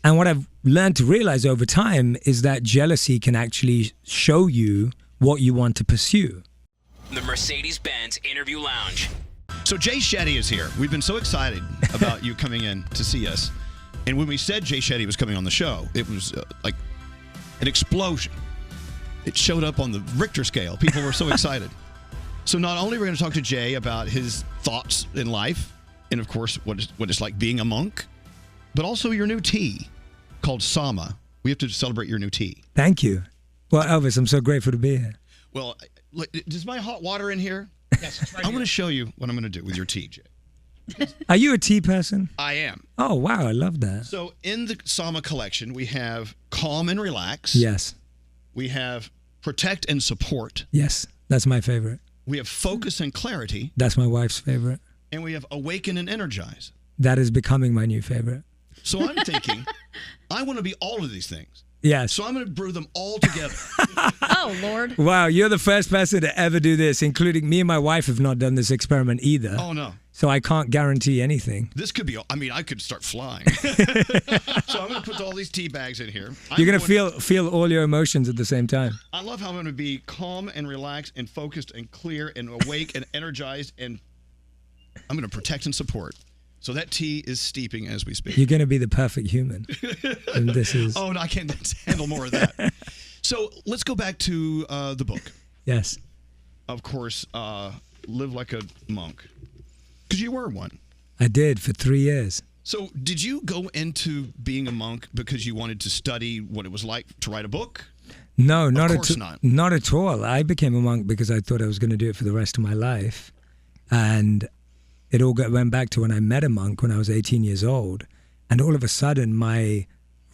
And what I've learned to realize over time is that jealousy can actually show you what you want to pursue. The Mercedes-Benz Interview Lounge. So Jay Shetty is here. We've been so excited about you coming in to see us. And when we said Jay Shetty was coming on the show, it was like an explosion. It showed up on the Richter scale. People were so excited. So not only are we going to talk to Jay about his thoughts in life, and of course what it's like being a monk, but also your new tea called Sama. We have to celebrate your new tea. Thank you. Well, Elvis, I'm so grateful to be here. Well, is my hot water in here? Yes, it's right I'm going to show you what I'm going to do with your tea, Jay. Are you a tea person? I am. Oh, wow. I love that. So in the Sama collection, we have Calm and Relax. Yes. We have Protect and Support. Yes. That's my favorite. We have Focus and Clarity. That's my wife's favorite. And we have Awaken and Energize. That is becoming my new favorite. So I'm thinking, I want to be all of these things. Yes. So I'm going to brew them all together. Oh, Lord. Wow, you're the first person to ever do this, including me and my wife have not done this experiment either. Oh, no. So I can't guarantee anything. This could be, I mean, I could start flying. So I'm going to put all these tea bags in here. You're going to feel all your emotions at the same time. I love how I'm going to be calm and relaxed and focused and clear and awake and energized, and I'm going to protect and support. So that tea is steeping as we speak. You're going to be the perfect human. And this is... Oh, no, I can't handle more of that. So let's go back to the book. Yes. Of course, Live Like a Monk. Because you were one. I did for 3 years. So did you go into being a monk because you wanted to study what it was like to write a book? No, not at all. Not at all. I became a monk because I thought I was going to do it for the rest of my life. And it all went back to when I met a monk when I was 18 years old. And all of a sudden, my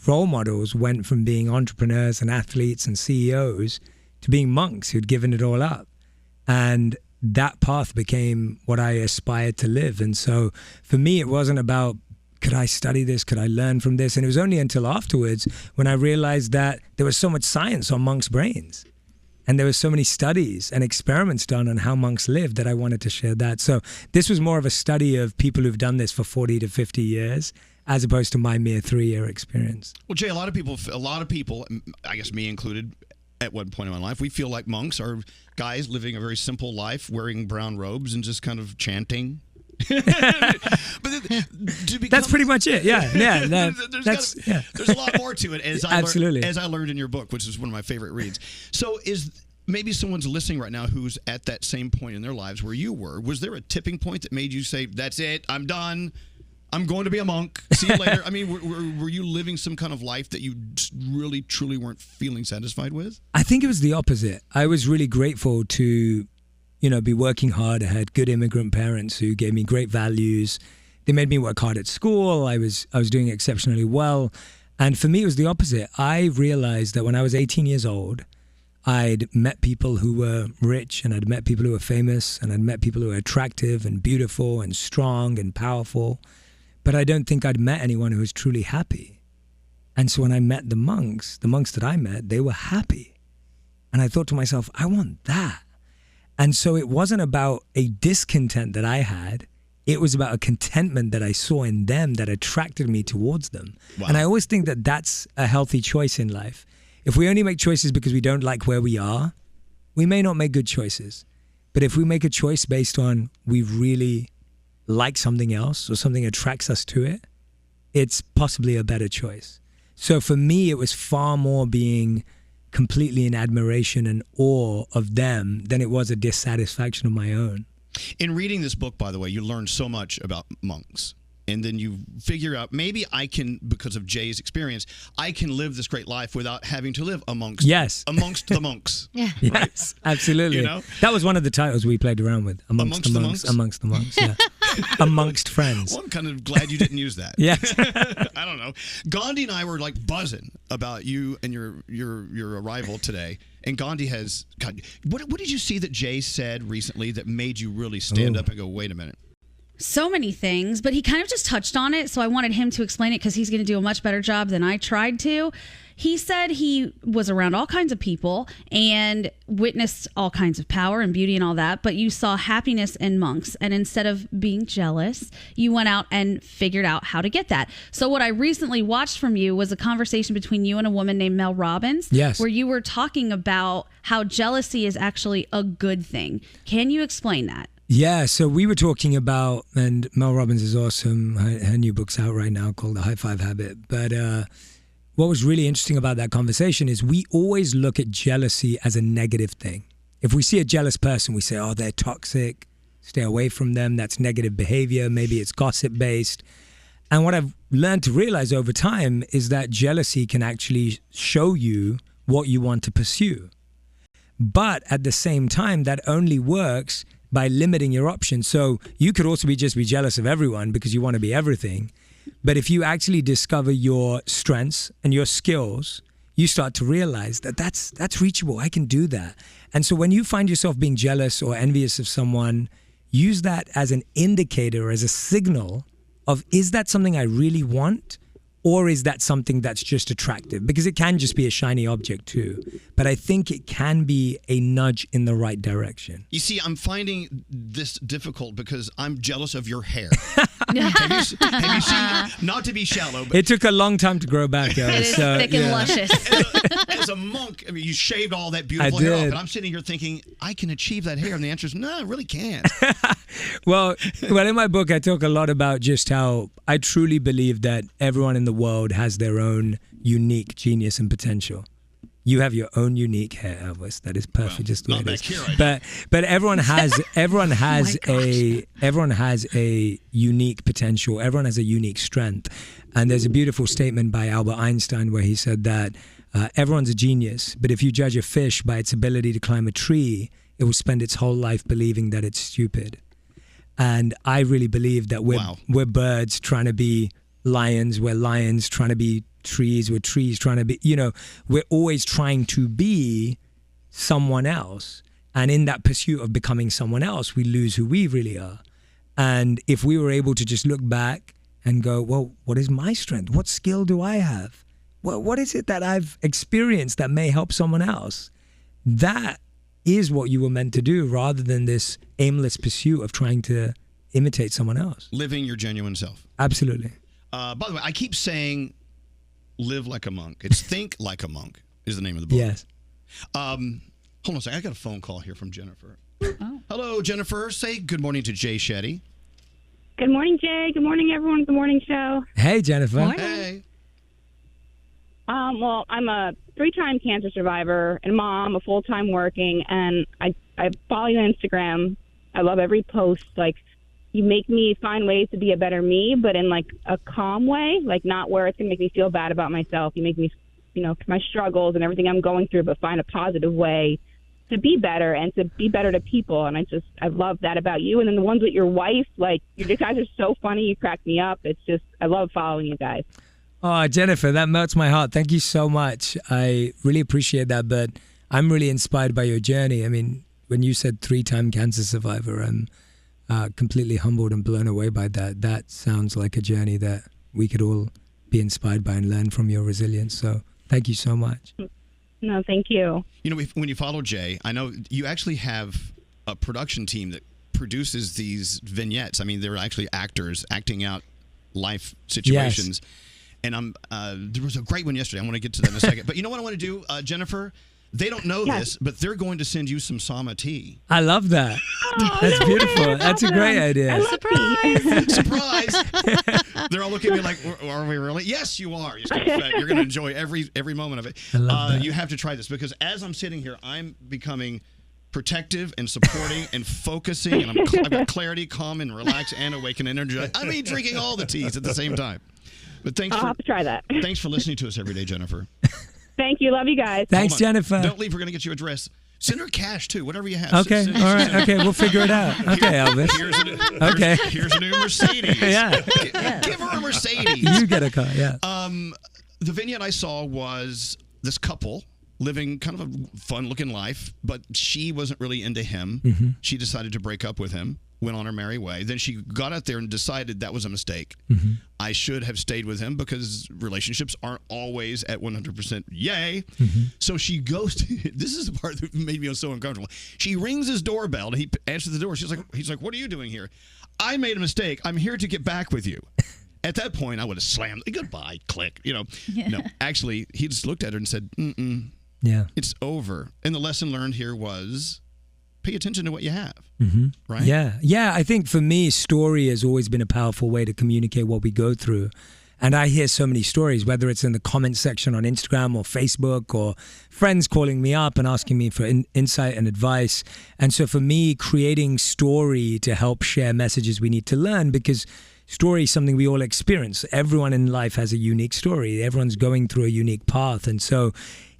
role models went from being entrepreneurs and athletes and CEOs to being monks who'd given it all up. And that path became what I aspired to live. And so for me, it wasn't about, could I study this? Could I learn from this? And it was only until afterwards when I realized that there was so much science on monks' brains. And there were so many studies and experiments done on how monks lived that I wanted to share that. So this was more of a study of people who've done this for 40 to 50 years, as opposed to my mere 3-year experience. Well, Jay, a lot of people, I guess me included, at one point in my life, we feel like monks are guys living a very simple life, wearing brown robes and just kind of chanting. That's pretty much it. Yeah, yeah. There's a lot more to it, as Absolutely. as I learned in your book, which is one of my favorite reads. So, maybe someone's listening right now who's at that same point in their lives where you were. Was there a tipping point that made you say, "That's it, I'm done. I'm going to be a monk. See you later"? I mean, were you living some kind of life that you really, truly weren't feeling satisfied with? I think it was the opposite. I was really grateful to, be working hard. I had good immigrant parents who gave me great values. They made me work hard at school. I was doing exceptionally well. And for me, it was the opposite. I realized that when I was 18 years old, I'd met people who were rich, and I'd met people who were famous, and I'd met people who were attractive and beautiful and strong and powerful. But I don't think I'd met anyone who was truly happy. And so when I met the monks that I met, they were happy. And I thought to myself, I want that. And so it wasn't about a discontent that I had. It was about a contentment that I saw in them that attracted me towards them. Wow. And I always think that that's a healthy choice in life. If we only make choices because we don't like where we are, we may not make good choices. But if we make a choice based on we really like something else or something attracts us to it, it's possibly a better choice. So for me, it was far more being completely in admiration and awe of them than it was a dissatisfaction of my own. In reading this book, by the way, you learn so much about monks. And then you figure out, maybe I can, because of Jay's experience, I can live this great life without having to live amongst the monks. Yeah. Yes, absolutely. That was one of the titles we played around with. Amongst the monks, yeah. Amongst friends. Well, I'm kind of glad you didn't use that. Yeah. I don't know. Gandhi and I were like buzzing about you and your arrival today. And Gandhi has, God, what did you see that Jay said recently that made you really stand up and go, wait a minute? so many things, but he kind of just touched on it. So I wanted him to explain it because he's going to do a much better job than I tried to. He said he was around all kinds of people and witnessed all kinds of power and beauty and all that, but you saw happiness in monks. And instead of being jealous, you went out and figured out how to get that. So what I recently watched from you was a conversation between you and a woman named Mel Robbins, Yes. where you were talking about how jealousy is actually a good thing. Can you explain that? Yeah, so we were talking about, and Mel Robbins is awesome. Her new book's out right now called The High Five Habit. But what was really interesting about that conversation is we always look at jealousy as a negative thing. If we see a jealous person, we say, oh, they're toxic, stay away from them, that's negative behavior, maybe it's gossip-based. And what I've learned to realize over time is that jealousy can actually show you what you want to pursue. But at the same time, that only works by limiting your options. So you could also just be jealous of everyone because you want to be everything. But if you actually discover your strengths and your skills, you start to realize that that's reachable. I can do that. And so when you find yourself being jealous or envious of someone, use that as an indicator, as a signal of, is that something I really want? Or is that something that's just attractive? Because it can just be a shiny object too. But I think it can be a nudge in the right direction. You see, I'm finding this difficult because I'm jealous of your hair. have you seen, not to be shallow, but It took a long time to grow back, Elvis. It is so, thick and yeah. luscious. as a monk, I mean, you shaved all that beautiful hair off. And I'm sitting here thinking, I can achieve that hair. And the answer is, no, I really can't. Well, in my book, I talk a lot about just how I truly believe that everyone in the world has their own unique genius and potential. You have your own unique hair, Elvis. That is perfect, Well, just the way not it is. back here, I But everyone has Oh everyone has a unique potential. Everyone has a unique strength. And there's a beautiful statement by Albert Einstein where he said that everyone's a genius, but if you judge a fish by its ability to climb a tree, it will spend its whole life believing that it's stupid. And I really believe that we're birds trying to be lions, we're lions trying to be trees, we're trees trying to be, we're always trying to be someone else. And in that pursuit of becoming someone else, we lose who we really are. And if we were able to just look back and go, well, what is my strength? What skill do I have? Well, what is it that I've experienced that may help someone else? That is what you were meant to do, rather than this aimless pursuit of trying to imitate someone else. Living your genuine self. Absolutely. By the way, I keep saying live like a monk. It's Think Like a Monk is the name of the book. Yes. Hold on a second. I got a phone call here from Jennifer. Oh. Hello, Jennifer. Say good morning to Jay Shetty. Good morning, Jay. Good morning, everyone. Good morning, show. Hey, Jennifer. Hey. Well, I'm a 3-time cancer survivor and a mom, a full-time working, and I follow you on Instagram. I love every post. Like, you make me find ways to be a better me, but in, like, a calm way, like, not where it's going to make me feel bad about myself. You make me, my struggles and everything I'm going through, but find a positive way to be better and to be better to people. And I love that about you. And then the ones with your wife, like, you guys are so funny. You crack me up. It's just, I love following you guys. Oh, Jennifer, that melts my heart. Thank you so much. I really appreciate that, but I'm really inspired by your journey. I mean, when you said 3-time cancer survivor, I'm completely humbled and blown away by that. That sounds like a journey that we could all be inspired by and learn from your resilience. So thank you so much. No, thank you. When you follow Jay, I know you actually have a production team that produces these vignettes. I mean, they're actually actors acting out life situations. Yes. And there was a great one yesterday. I want to get to that in a second. But you know what I want to do, Jennifer? They don't know this, but they're going to send you some Sama tea. I love that. That's beautiful. That's a great idea. Surprise! Surprise! They're all looking at me like, are we really? Yes, you are. You're going to enjoy every moment of it. I love that. You have to try this because as I'm sitting here, I'm becoming protective and supporting and focusing, and I've got clarity, calm, and relaxed, and awake and energized. I mean, drinking all the teas at the same time. But I'll have to try that. Thanks for listening to us every day, Jennifer. Thank you. Love you guys. Thanks, Jennifer. Don't leave. We're going to get you a dress. Send her cash, too, whatever you have. Okay. All right. Okay. We'll figure it out. Okay, Elvis. Here's a new Mercedes. Yeah. Give her a Mercedes. You get a car, yeah. The vignette I saw was this couple living kind of a fun-looking life, but she wasn't really into him. Mm-hmm. She decided to break up with him. went on her merry way. Then she got out there and decided that was a mistake. I should have stayed with him because relationships aren't always at 100% yay. So she goes to, this is the part that made me so uncomfortable. She rings his doorbell and he answers the door. He's like, what are you doing here? I made a mistake. I'm here to get back with you. At that point, I would have slammed, goodbye, click, No, actually, he just looked at her and said, yeah, it's over. And the lesson learned here was pay attention to what you have, right? Yeah. I think for me, story has always been a powerful way to communicate what we go through. And I hear so many stories, whether it's in the comment section on Instagram or Facebook or friends calling me up and asking me for insight and advice. And so for me, creating story to help share messages we need to learn, because story is something we all experience. Everyone in life has a unique story. Everyone's going through a unique path. And so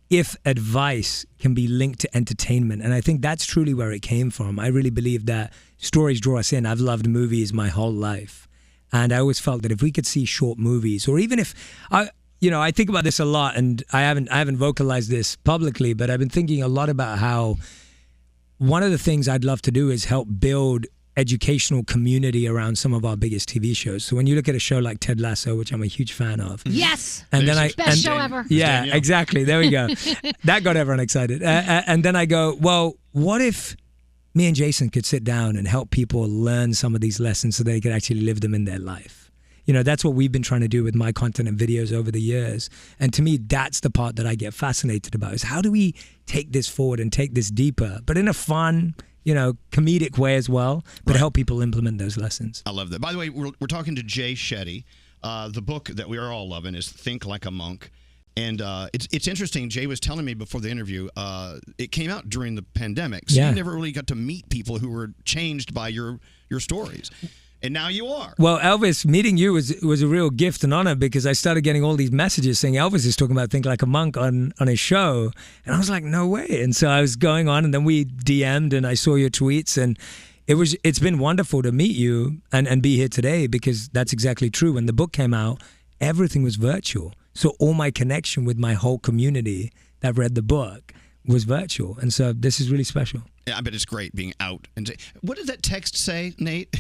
if advice can be linked to entertainment, and I think that's truly where it came from. I really believe that stories draw us in. I've loved movies my whole life. And I always felt that if we could see short movies, or even if I think about this a lot, and I haven't vocalized this publicly, but I've been thinking a lot about how one of the things I'd love to do is help build educational community around some of our biggest TV shows. So when you look at a show like Ted Lasso, which I'm a huge fan of. Yes. And then best show ever. Yeah, Danielle. exactly. There we go. That got everyone excited. And then I go, well, what if me and Jason could sit down and help people learn some of these lessons so they could actually live them in their life? That's what we've been trying to do with my content and videos over the years. And to me, that's the part that I get fascinated about, is how do we take this forward and take this deeper, but in a fun, comedic way as well, but help people implement those lessons. I love that. By the way, we're talking to Jay Shetty. The book that we are all loving is Think Like a Monk. And it's interesting. Jay was telling me before the interview, it came out during the pandemic. So you never really got to meet people who were changed by your stories. And now you are. Well, Elvis, meeting you was a real gift and honor, because I started getting all these messages saying Elvis is talking about Think Like a Monk on his show. And I was like, no way. And so I was going on, and then we DM'd and I saw your tweets, and it's been wonderful to meet you and be here today, because that's exactly true. When the book came out, everything was virtual. So all my connection with my whole community that read the book was virtual. And so this is really special. Yeah, I bet it's great being out. And what did that text say, Nate?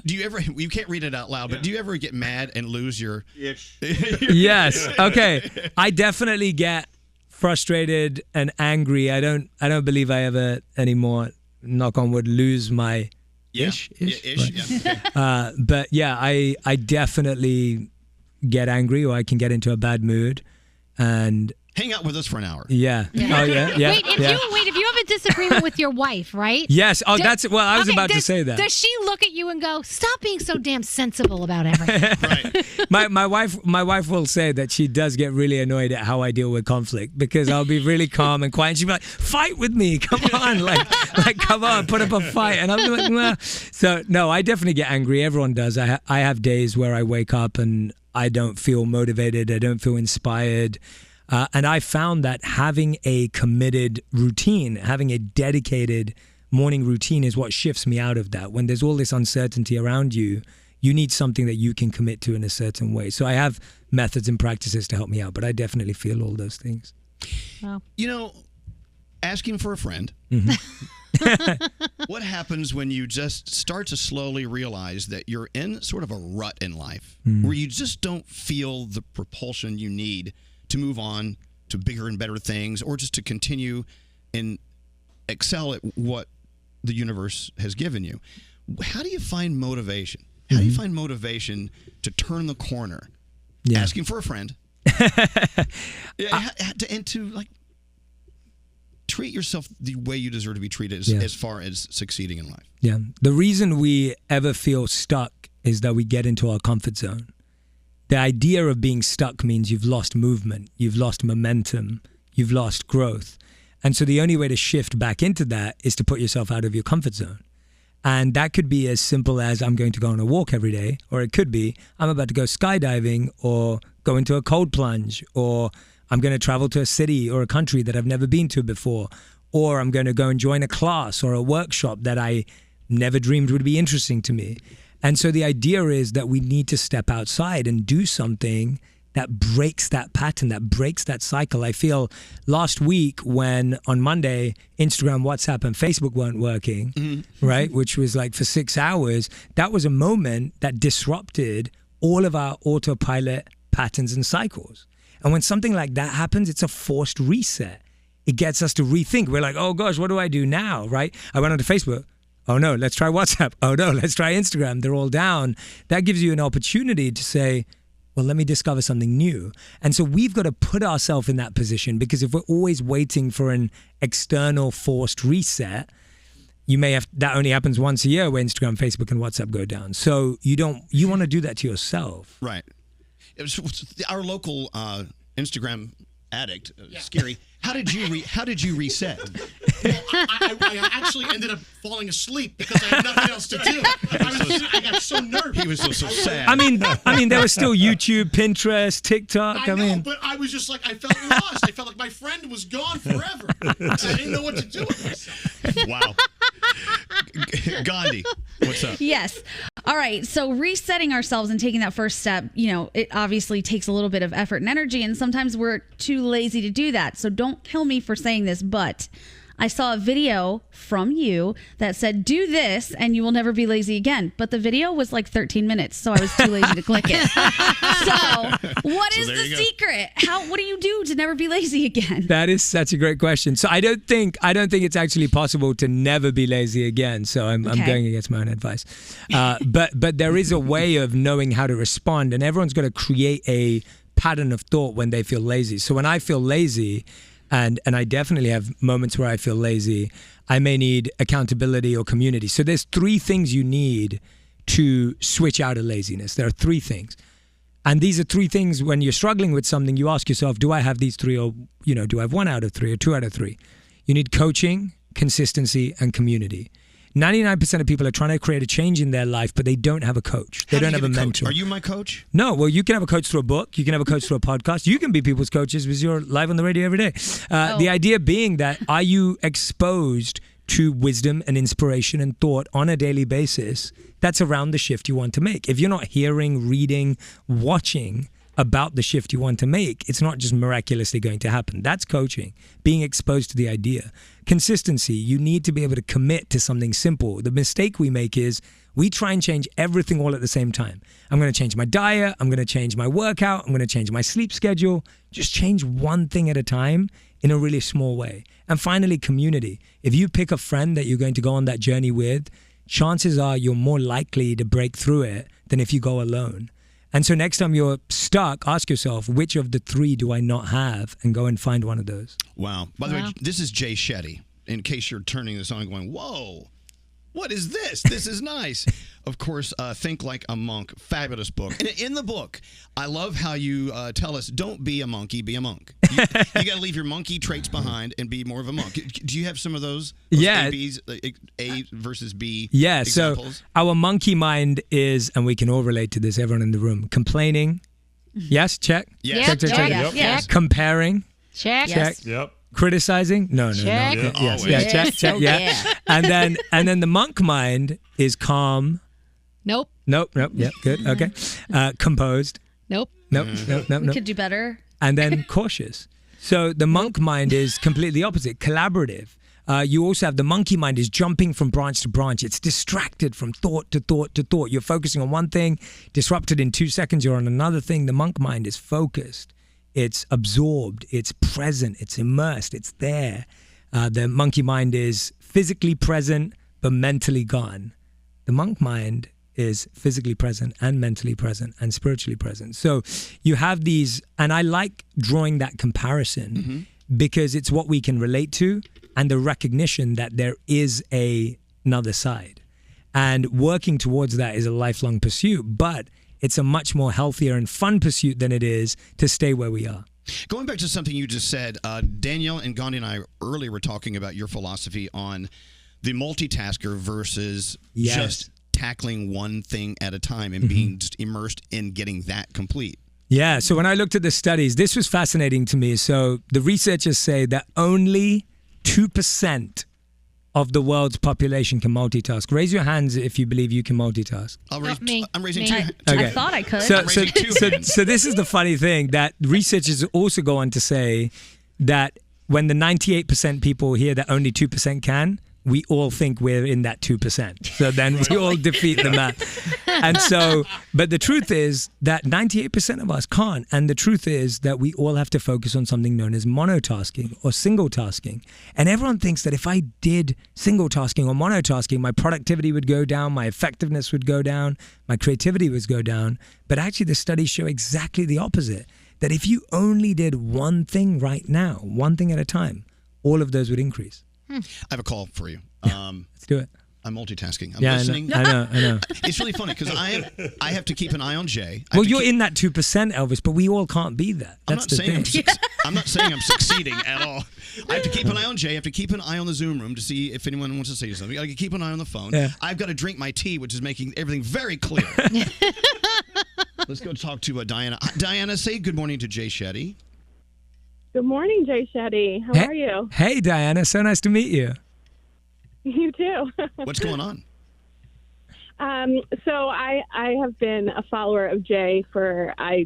Do you ever, you can't read it out loud, but do you ever get mad and lose your... Yes. Okay. I definitely get frustrated and angry. I don't believe I ever anymore, knock on wood, lose my ish. Yeah. But yeah, I definitely get angry, or I can get into a bad mood, and hang out with us for an hour. Yeah. Oh yeah. Wait, if you have a disagreement with your wife, right? Yes. Oh, I was about to say that. Does she look at you and go, "Stop being so damn sensible about everything"? Right. My wife will say that she does get really annoyed at how I deal with conflict, because I'll be really calm and quiet, and she'll be like, "Fight with me, come on, like come on, put up a fight." And I'm like, nah. So no, I definitely get angry. Everyone does. I have days where I wake up and I don't feel motivated. I don't feel inspired. And I found that having a committed routine, having a dedicated morning routine is what shifts me out of that. When there's all this uncertainty around you, you need something that you can commit to in a certain way. So I have methods and practices to help me out, but I definitely feel all those things. Wow. Asking for a friend. What happens when you just start to slowly realize that you're in sort of a rut in life, where you just don't feel the propulsion you need to move on to bigger and better things, or just to continue and excel at what the universe has given you? How do you find motivation? How do you find motivation to turn the corner? Yeah. Asking for a friend. And to treat yourself the way you deserve to be treated as far as succeeding in life. Yeah. The reason we ever feel stuck is that we get into our comfort zone. The idea of being stuck means you've lost movement, you've lost momentum, you've lost growth. And so the only way to shift back into that is to put yourself out of your comfort zone. And that could be as simple as I'm going to go on a walk every day, or it could be I'm about to go skydiving or go into a cold plunge, or I'm going to travel to a city or a country that I've never been to before, or I'm going to go and join a class or a workshop that I never dreamed would be interesting to me. And so the idea is that we need to step outside and do something that breaks that pattern, that breaks that cycle. I feel last week when on Monday, Instagram, WhatsApp, and Facebook weren't working, right, which was like for 6 hours, that was a moment that disrupted all of our autopilot patterns and cycles. And when something like that happens, it's a forced reset. It gets us to rethink. We're like, oh gosh, what do I do now, right? I went onto Facebook. Oh no, let's try WhatsApp. Oh no, let's try Instagram. They're all down. That gives you an opportunity to say, well, let me discover something new. And so we've got to put ourselves in that position, because if we're always waiting for an external forced reset, you may have, that only happens once a year where Instagram, Facebook, and WhatsApp go down. So you want to do that to yourself. Right. It was our local Instagram addict, Scary. How did you reset? I actually ended up falling asleep because I had nothing else to do. I got so nervous. He was so sad. I mean, there was still YouTube, Pinterest, TikTok. I know, but I was just like, I felt lost. I felt like my friend was gone forever. I didn't know what to do with myself. Wow. Gandhi, what's up? Yes. All right. So resetting ourselves and taking that first step, it obviously takes a little bit of effort and energy, and sometimes we're too lazy to do that. So don't kill me for saying this, but I saw a video from you that said, do this and you will never be lazy again. But the video was like 13 minutes, so I was too lazy to click it. So what is the secret? What do you do to never be lazy again? That is such a great question. So I don't think it's actually possible to never be lazy again. So I'm going against my own advice. But there is a way of knowing how to respond, and everyone's got to create a pattern of thought when they feel lazy. So when I feel lazy, and I definitely have moments where I feel lazy, I may need accountability or community. So there's 3 things you need to switch out of laziness. There are 3 things. And these are 3 things when you're struggling with something, you ask yourself, do I have these 3, or do I have 1 out of 3 or 2 out of 3? You need coaching, consistency, and community. 99% of people are trying to create a change in their life, but they don't have a coach. They don't have a mentor. Are you my coach? No. Well, you can have a coach through a book. You can have a coach through a podcast. You can be people's coaches because you're live on the radio every day. The idea being that, are you exposed to wisdom and inspiration and thought on a daily basis that's around the shift you want to make? If you're not hearing, reading, watching about the shift you want to make, it's not just miraculously going to happen. That's coaching, being exposed to the idea. Consistency, you need to be able to commit to something simple. The mistake we make is we try and change everything all at the same time. I'm going to change my diet, I'm going to change my workout, I'm going to change my sleep schedule. Just change one thing at a time in a really small way. And finally, community. If you pick a friend that you're going to go on that journey with, chances are you're more likely to break through it than if you go alone. And so next time you're stuck, ask yourself, which of the 3 do I not have? And go and find one of those. Wow. By the way, this is Jay Shetty. In case you're turning this on and going, whoa, what is this? This is nice. Of course, Think Like a Monk. Fabulous book. And in the book, I love how you tell us, don't be a monkey, be a monk. You got to leave your monkey traits behind and be more of a monk. Do you have some of those? Yeah. A versus B examples? So our monkey mind is, and we can all relate to this, everyone in the room, complaining. Yes, check. Yes. Check. Comparing. Check. Check. Yep. Criticizing? No. Check. Yes. Yeah. Check. Yeah. And then the monk mind is calm. Nope. Yep. Good. Okay. Composed. Nope. Nope. We could do better. And then cautious. So the monk mind is completely opposite. Collaborative. You also have the monkey mind is jumping from branch to branch. It's distracted from thought to thought to thought. You're focusing on one thing, disrupted in 2 seconds, you're on another thing. The monk mind is focused. It's absorbed. It's present. It's immersed. It's there. The monkey mind is physically present but mentally gone. The monk mind is physically present and mentally present and spiritually present. So you have these, and I like drawing that comparison because it's what we can relate to, and the recognition that there is another side. And working towards that is a lifelong pursuit, but it's a much more healthier and fun pursuit than it is to stay where we are. Going back to something you just said, Danielle and Gandhi and I earlier were talking about your philosophy on the multitasker versus just tackling one thing at a time and being just immersed in getting that complete. Yeah, so when I looked at the studies, this was fascinating to me. So the researchers say that only 2% of the world's population can multitask? Raise your hands if you believe you can multitask. I'm raising Me. two. Okay. I thought I could. So raising this is the funny thing that researchers also go on to say that when the 98% people hear that only 2% can, we all think we're in that 2%. So then we all defeat the math. And so, but the truth is that 98% of us can't. And the truth is that we all have to focus on something known as monotasking or single tasking. And everyone thinks that if I did single tasking or monotasking, my productivity would go down, my effectiveness would go down, my creativity would go down. But actually the studies show exactly the opposite. That if you only did one thing right now, one thing at a time, all of those would increase. I have a call for you. Let's do it. I'm multitasking. I'm Yeah, listening. I know. It's really funny because I have to keep an eye on Jay. Well, you're in that 2%, Elvis, but we all can't be that. That's the thing. I'm not saying I'm succeeding at all. I have to keep an eye on Jay. I have to keep an eye on the Zoom room to see if anyone wants to say something. I have to keep an eye on the phone. Yeah. I've got to drink my tea, which is making everything very clear. Let's go talk to Diana. Diana, say good morning to Jay Shetty. Good morning, Jay Shetty. How are you? Hey, Diana. So nice to meet you. You too. What's going on? So I have been a follower of Jay for I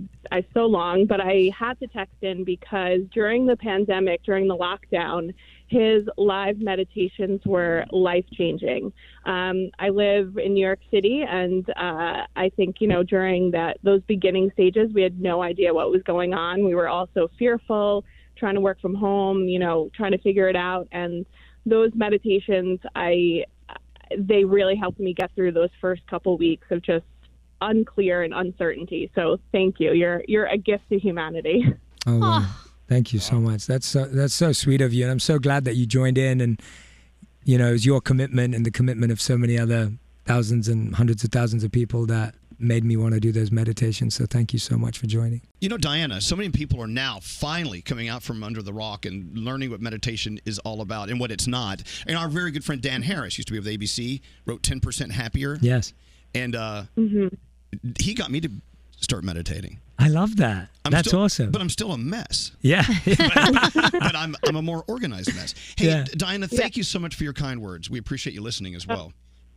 so long, but I had to text in because during the pandemic, during the lockdown, his live meditations were life-changing. I live in New York City, and I think, during those beginning stages, we had no idea what was going on. We were all so fearful, trying to work from home, trying to figure it out. And those meditations, they really helped me get through those first couple weeks of just unclear and uncertainty. So thank you. You're a gift to humanity. Oh, wow. Thank you so much. That's so sweet of you. And I'm so glad that you joined in, and, it was your commitment and the commitment of so many other thousands and hundreds of thousands of people that made me want to do those meditations. So thank you so much for joining. Diana, so many people are now finally coming out from under the rock and learning what meditation is all about and what it's not. And our very good friend Dan Harris used to be with ABC, wrote 10% Happier. Yes. And he got me to start meditating. I love that. That's awesome. But I'm still a mess. Yeah. but I'm a more organized mess. Hey, Yeah. Diana, thank you so much for your kind words. We appreciate you listening as well.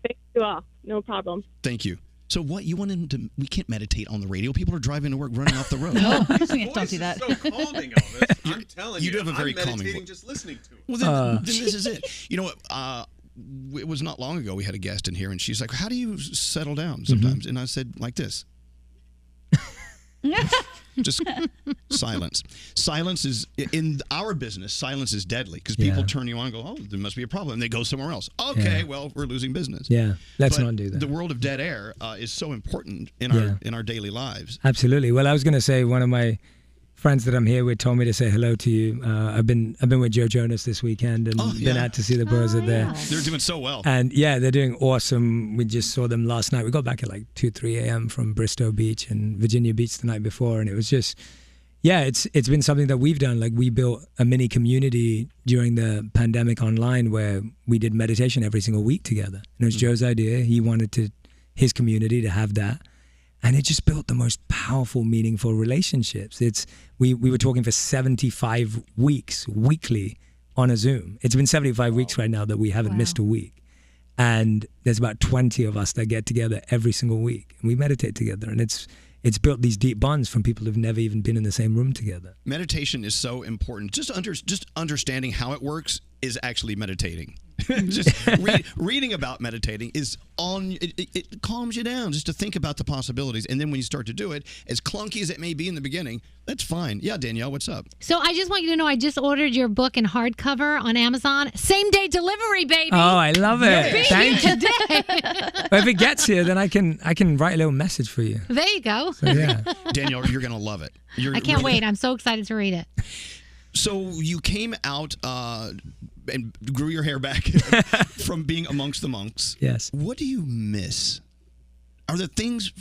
Thank you all. No problem. Thank you. So what, you want him to, we can't meditate on the radio. People are driving to work, running off the road. No, don't do that. So calming, Elvis. I'm telling you. You do have a very I'm calming meditating voice. just listening to it. Well, then this is it. You know what? It was not long ago we had a guest in here, and she's like, how do you settle down sometimes? And I said, like this. Just silence. Silence is, in our business, silence is deadly because people turn you on and go, oh, there must be a problem. And they go somewhere else. Okay, well, we're losing business. Yeah, let's But not do that. The world of dead air is so important in our daily lives. Absolutely. Well, I was going to say, one of my friends that I'm here with told me to say hello to you. I've been with Joe Jonas this weekend and been out to see the boys at there. They're doing so well. And yeah, they're doing awesome. We just saw them last night. We got back at like 2-3 a.m. from Bristow Beach and Virginia Beach the night before, and it was just, it's been something that we've done. Like, we built a mini community during the pandemic online where we did meditation every single week together. And it was Joe's idea. He wanted his community to have that. And it just built the most powerful, meaningful relationships. We were talking for 75 weeks, weekly, on a Zoom. It's been 75 weeks right now that we haven't missed a week. And there's about 20 of us that get together every single week. And we meditate together. And it's built these deep bonds from people who've never even been in the same room together. Meditation is so important. Just understanding how it works is actually meditating. Just reading about meditating is it calms you down just to think about the possibilities. And then when you start to do it, as clunky as it may be in the beginning, that's fine. Yeah, Danielle, what's up? So I just want you to know I just ordered your book in hardcover on Amazon. Same day delivery, baby. Oh, I love it. Thank you. Today. Well, if it gets here, then I can write a little message for you. There you go. So, yeah. Danielle, you're going to love it. I can't wait. I'm so excited to read it. So you came out and grew your hair back from being amongst the monks. Yes. What do you miss? Are there things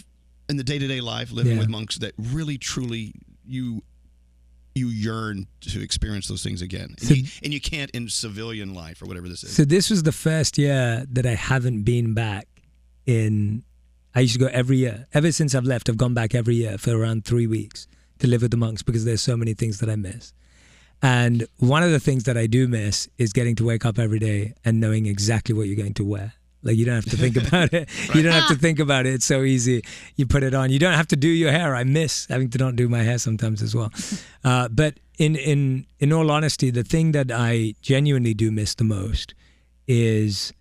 in the day-to-day life living with monks that really, truly you yearn to experience those things again? And you can't in civilian life or whatever this is. So this was the first year that I haven't been back in. I used to go every year. Ever since I've left, I've gone back every year for around 3 weeks to live with the monks because there's so many things that I miss. And one of the things that I do miss is getting to wake up every day and knowing exactly what you're going to wear. Like, you don't have to think about it. Right. You don't have to think about it. It's so easy. You put it on. You don't have to do your hair. I miss having to not do my hair sometimes as well. But in all honesty, the thing that I genuinely do miss the most is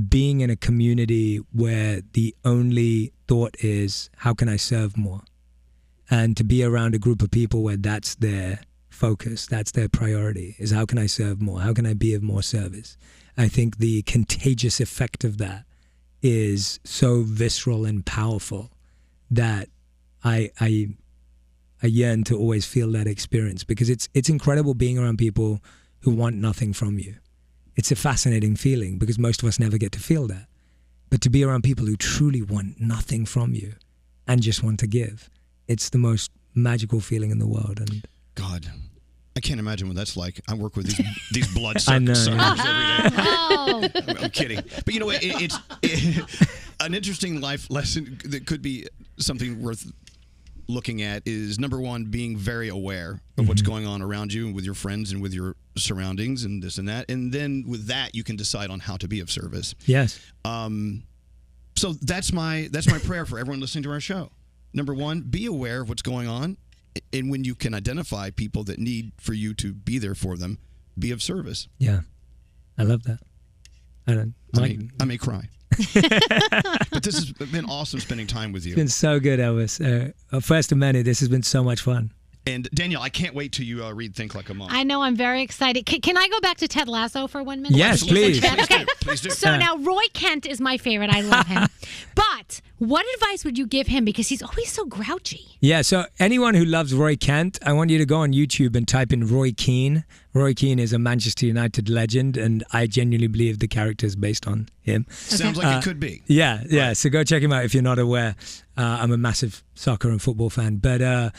being in a community where the only thought is, how can I serve more? And to be around a group of people where that's their focus, that's their priority, is how can I serve more? How can I be of more service? I think the contagious effect of that is so visceral and powerful that I yearn to always feel that experience, because it's incredible being around people who want nothing from you. It's a fascinating feeling because most of us never get to feel that. But to be around people who truly want nothing from you and just want to give, it's the most magical feeling in the world. And God, I can't imagine what that's like. I work with these blood suckers every day. I'm kidding. But you know, it's an interesting life lesson that could be something worth looking at is, number one, being very aware of what's going on around you and with your friends and with your surroundings and this and that. And then with that, you can decide on how to be of service. Yes. So that's my prayer for everyone listening to our show. Number one, be aware of what's going on. And when you can identify people that need for you to be there for them, be of service. Yeah. I love that. I may cry. But this has been awesome spending time with you. It's been so good, Elvis. First of many, this has been so much fun. And Danielle, I can't wait till you read Think Like a Mom. I know, I'm very excited. Can I go back to Ted Lasso for 1 minute? Yes, please. Okay. Please do. So now Roy Kent is my favorite. I love him. But what advice would you give him? Because he's always so grouchy. Yeah, so anyone who loves Roy Kent, I want you to go on YouTube and type in Roy Keane. Roy Keane is a Manchester United legend, and I genuinely believe the character is based on him. Sounds like it could be. Yeah. Right. So go check him out if you're not aware. I'm a massive soccer and football fan. But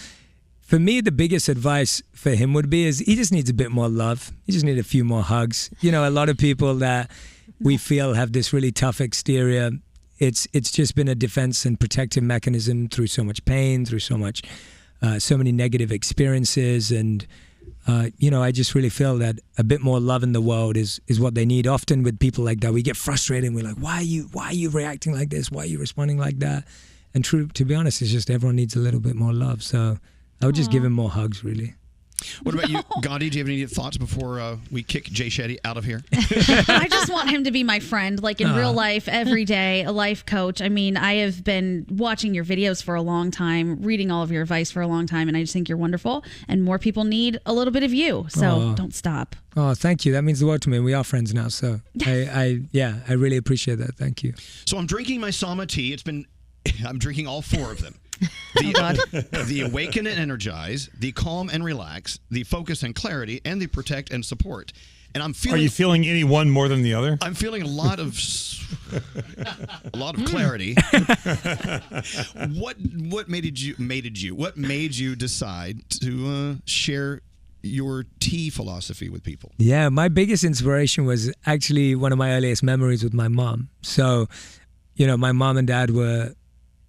for me, the biggest advice for him would be is he just needs a bit more love. He just needs a few more hugs. You know, a lot of people that we feel have this really tough exterior, it's just been a defense and protective mechanism through so much pain, through so many negative experiences. And, I just really feel that a bit more love in the world is what they need. Often with people like that, we get frustrated and we're like, why are you reacting like this? Why are you responding like that? And to be honest, it's just everyone needs a little bit more love. So I would just give him more hugs, really. What about you, Gandhi? Do you have any thoughts before we kick Jay Shetty out of here? I just want him to be my friend, like in real life, every day, a life coach. I mean, I have been watching your videos for a long time, reading all of your advice for a long time, and I just think you're wonderful. And more people need a little bit of you, so don't stop. Oh, thank you. That means the world to me. We are friends now, so I really appreciate that. Thank you. So I'm drinking my Sama tea. I'm drinking all 4 of them. The awaken and energize, the calm and relax, the focus and clarity, and the protect and support. And I'm feeling. Are you feeling any one more than the other? I'm feeling a lot of clarity. What made you decide to share your tea philosophy with people? Yeah, my biggest inspiration was actually one of my earliest memories with my mom. So, my mom and dad were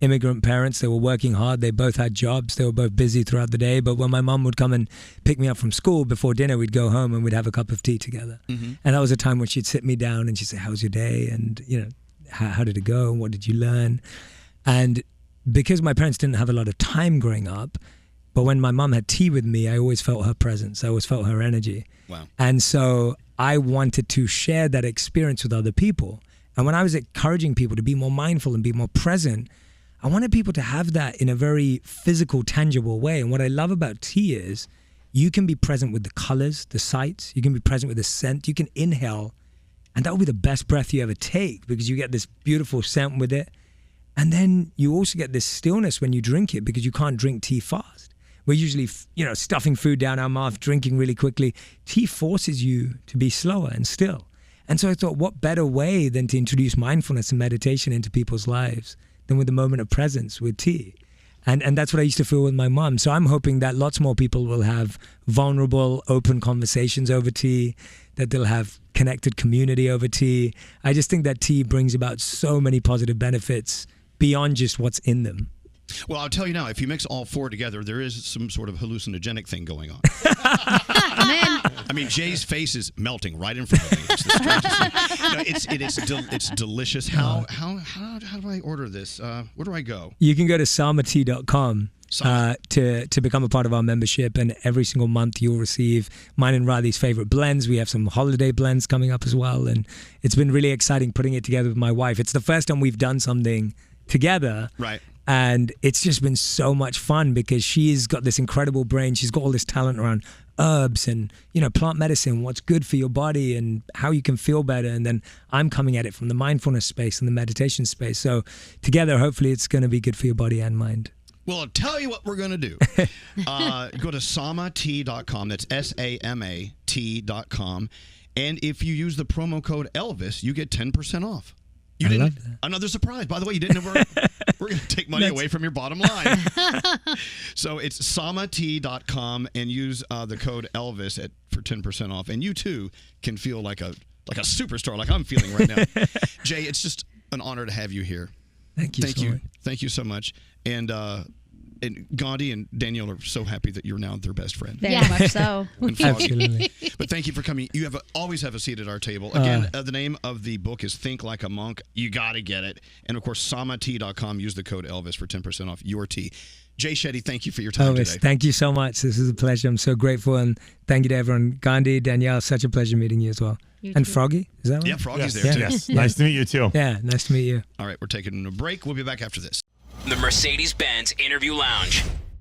immigrant parents. They were working hard. They both had jobs. They were both busy throughout the day. But when my mom would come and pick me up from school before dinner, we'd go home and we'd have a cup of tea together. Mm-hmm. And that was a time when she'd sit me down and she'd say, "How was your day? And, how did it go? And what did you learn?" And because my parents didn't have a lot of time growing up, but when my mom had tea with me, I always felt her presence. I always felt her energy. Wow. And so I wanted to share that experience with other people. And when I was encouraging people to be more mindful and be more present, I wanted people to have that in a very physical, tangible way. And what I love about tea is you can be present with the colors, the sights. You can be present with the scent. You can inhale, and that will be the best breath you ever take because you get this beautiful scent with it. And then you also get this stillness when you drink it because you can't drink tea fast. We're usually, stuffing food down our mouth, drinking really quickly. Tea forces you to be slower and still. And so I thought, what better way than to introduce mindfulness and meditation into people's lives than with the moment of presence with tea. And that's what I used to feel with my mom. So I'm hoping that lots more people will have vulnerable, open conversations over tea, that they'll have connected community over tea. I just think that tea brings about so many positive benefits beyond just what's in them. Well, I'll tell you now, if you mix all 4 together, there is some sort of hallucinogenic thing going on. I mean, Jay's face is melting right in front of me. It's the strangest thing. No, it's delicious. How do I order this? Where do I go? You can go to samatea.com to become a part of our membership, and every single month you'll receive mine and Riley's favorite blends. We have some holiday blends coming up as well, and it's been really exciting putting it together with my wife. It's the first time we've done something together. Right. And it's just been so much fun because she's got this incredible brain. She's got all this talent around herbs and, plant medicine, what's good for your body and how you can feel better. And then I'm coming at it from the mindfulness space and the meditation space. So together, hopefully it's going to be good for your body and mind. Well, I'll tell you what we're going to do. Go to samatea.com. That's SAMAT.com. And if you use the promo code Elvis, you get 10% off. I love that. Another surprise. By the way, you didn't know we're going to take money away from your bottom line. So it's samatea.com and use the code Elvis for 10% off. And you too can feel like a superstar, like I'm feeling right now. Jay, it's just an honor to have you here. Thank you. Thank you so much. And Gandhi and Danielle are so happy that you're now their best friend. Very much so. Absolutely. But thank you for coming. You always have a seat at our table. Again, the name of the book is Think Like a Monk. You got to get it. And of course, samatea.com. Use the code Elvis for 10% off your tea. Jay Shetty, thank you for your time today. Thank you so much. This is a pleasure. I'm so grateful. And thank you to everyone. Gandhi, Danielle, such a pleasure meeting you as well. And Froggy, is that right? Yeah, Froggy's there too. Yes. Nice to meet you too. Yeah, nice to meet you. All right, we're taking a break. We'll be back after this. The Mercedes-Benz Interview Lounge.